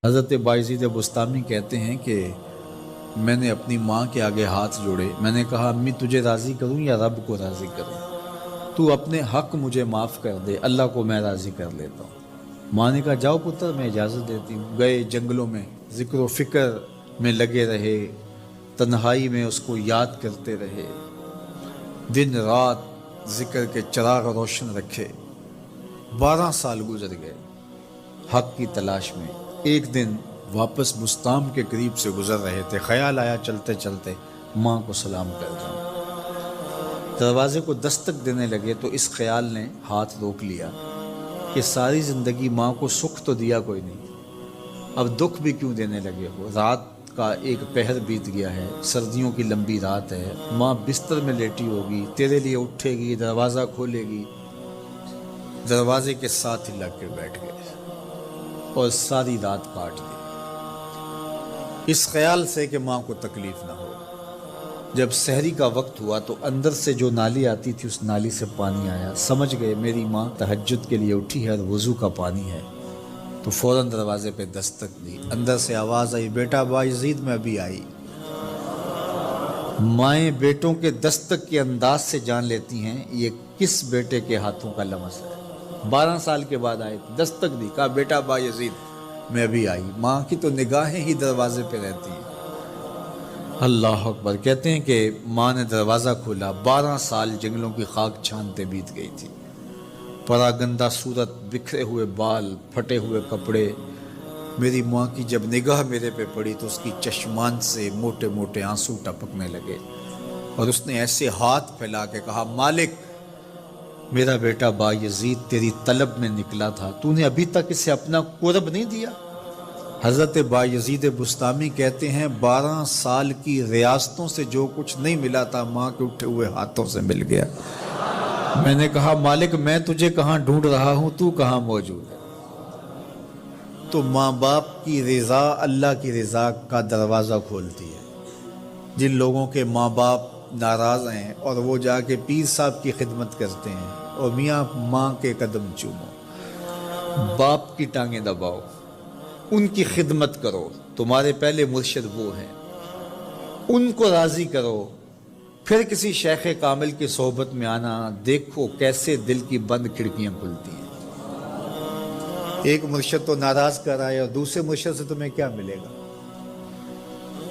حضرت بایزید بستامی کہتے ہیں کہ میں نے اپنی ماں کے آگے ہاتھ جوڑے، میں نے کہا امی تجھے راضی کروں یا رب کو راضی کروں؟ تو اپنے حق مجھے معاف کر دے، اللہ کو میں راضی کر لیتا ہوں۔ ماں نے کہا جاؤ پتر میں اجازت دیتی ہوں۔ گئے جنگلوں میں ذکر و فکر میں لگے رہے، تنہائی میں اس کو یاد کرتے رہے، دن رات ذکر کے چراغ روشن رکھے۔ 12 سال گزر گئے حق کی تلاش میں۔ ایک دن واپس بستام کے قریب سے گزر رہے تھے، خیال آیا چلتے چلتے ماں کو سلام کر جاؤں۔ دروازے کو دستک دینے لگے تو اس خیال نے ہاتھ روک لیا کہ ساری زندگی ماں کو سکھ تو دیا کوئی نہیں، اب دکھ بھی کیوں دینے لگے ہو؟ رات کا ایک پہر بیت گیا ہے، سردیوں کی لمبی رات ہے، ماں بستر میں لیٹی ہوگی، تیرے لیے اٹھے گی، دروازہ کھولے گی۔ دروازے کے ساتھ ہی لگ کے بیٹھ گئے اور ساری رات کاٹ دی، اس خیال سے کہ ماں کو تکلیف نہ ہو۔ جب سحری کا وقت ہوا تو اندر سے جو نالی آتی تھی اس نالی سے پانی آیا، سمجھ گئے میری ماں تہجد کے لیے اٹھی ہے اور وضو کا پانی ہے، تو فوراً دروازے پہ دستک دی۔ اندر سے آواز آئی بیٹا بایزید میں ابھی آئی۔ مائیں بیٹوں کے دستک کے انداز سے جان لیتی ہیں یہ کس بیٹے کے ہاتھوں کا لمس ہے۔ 12 سال کے بعد آئے، دستک دی، کہا بیٹا بایزید میں ابھی آئی۔ ماں کی تو نگاہیں ہی دروازے پہ رہتی ہیں۔ اللہ اکبر۔ کہتے ہیں کہ ماں نے دروازہ کھولا، 12 سال جنگلوں کی خاک چھانتے بیت گئی تھی، پراگندہ صورت، بکھرے ہوئے بال، پھٹے ہوئے کپڑے۔ میری ماں کی جب نگاہ میرے پہ پڑی تو اس کی چشمان سے موٹے موٹے آنسو ٹپکنے لگے، اور اس نے ایسے ہاتھ پھیلا کے کہا مالک میرا بیٹا بایزید تیری طلب میں نکلا تھا، تو نے ابھی تک اسے اپنا قرب نہیں دیا۔ حضرت بایزید بستامی کہتے ہیں 12 سال کی ریاستوں سے جو کچھ نہیں ملا تھا ماں کے اٹھے ہوئے ہاتھوں سے مل گیا۔ میں نے کہا مالک میں تجھے کہاں ڈھونڈ رہا ہوں، تو کہاں موجود ہے؟ تو ماں باپ کی رضا اللہ کی رضا کا دروازہ کھولتی ہے۔ جن لوگوں کے ماں باپ ناراض ہیں اور وہ جا کے پیر صاحب کی خدمت کرتے ہیں اور میاں ماں کے قدم چومو، باپ کی ٹانگیں دباؤ، ان کی خدمت کرو، تمہارے پہلے مرشد وہ ہیں، ان کو راضی کرو، پھر کسی شیخ کامل کی صحبت میں آنا، دیکھو کیسے دل کی بند کھڑکیاں کھلتی ہیں۔ ایک مرشد تو ناراض کر رہا ہے اور دوسرے مرشد سے تمہیں کیا ملے گا؟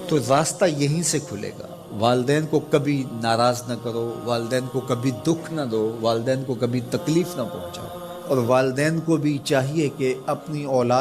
تو راستہ یہیں سے کھلے گا۔ والدین کو کبھی ناراض نہ کرو، والدین کو کبھی دکھ نہ دو، والدین کو کبھی تکلیف نہ پہنچاؤ، اور والدین کو بھی چاہیے کہ اپنی اولاد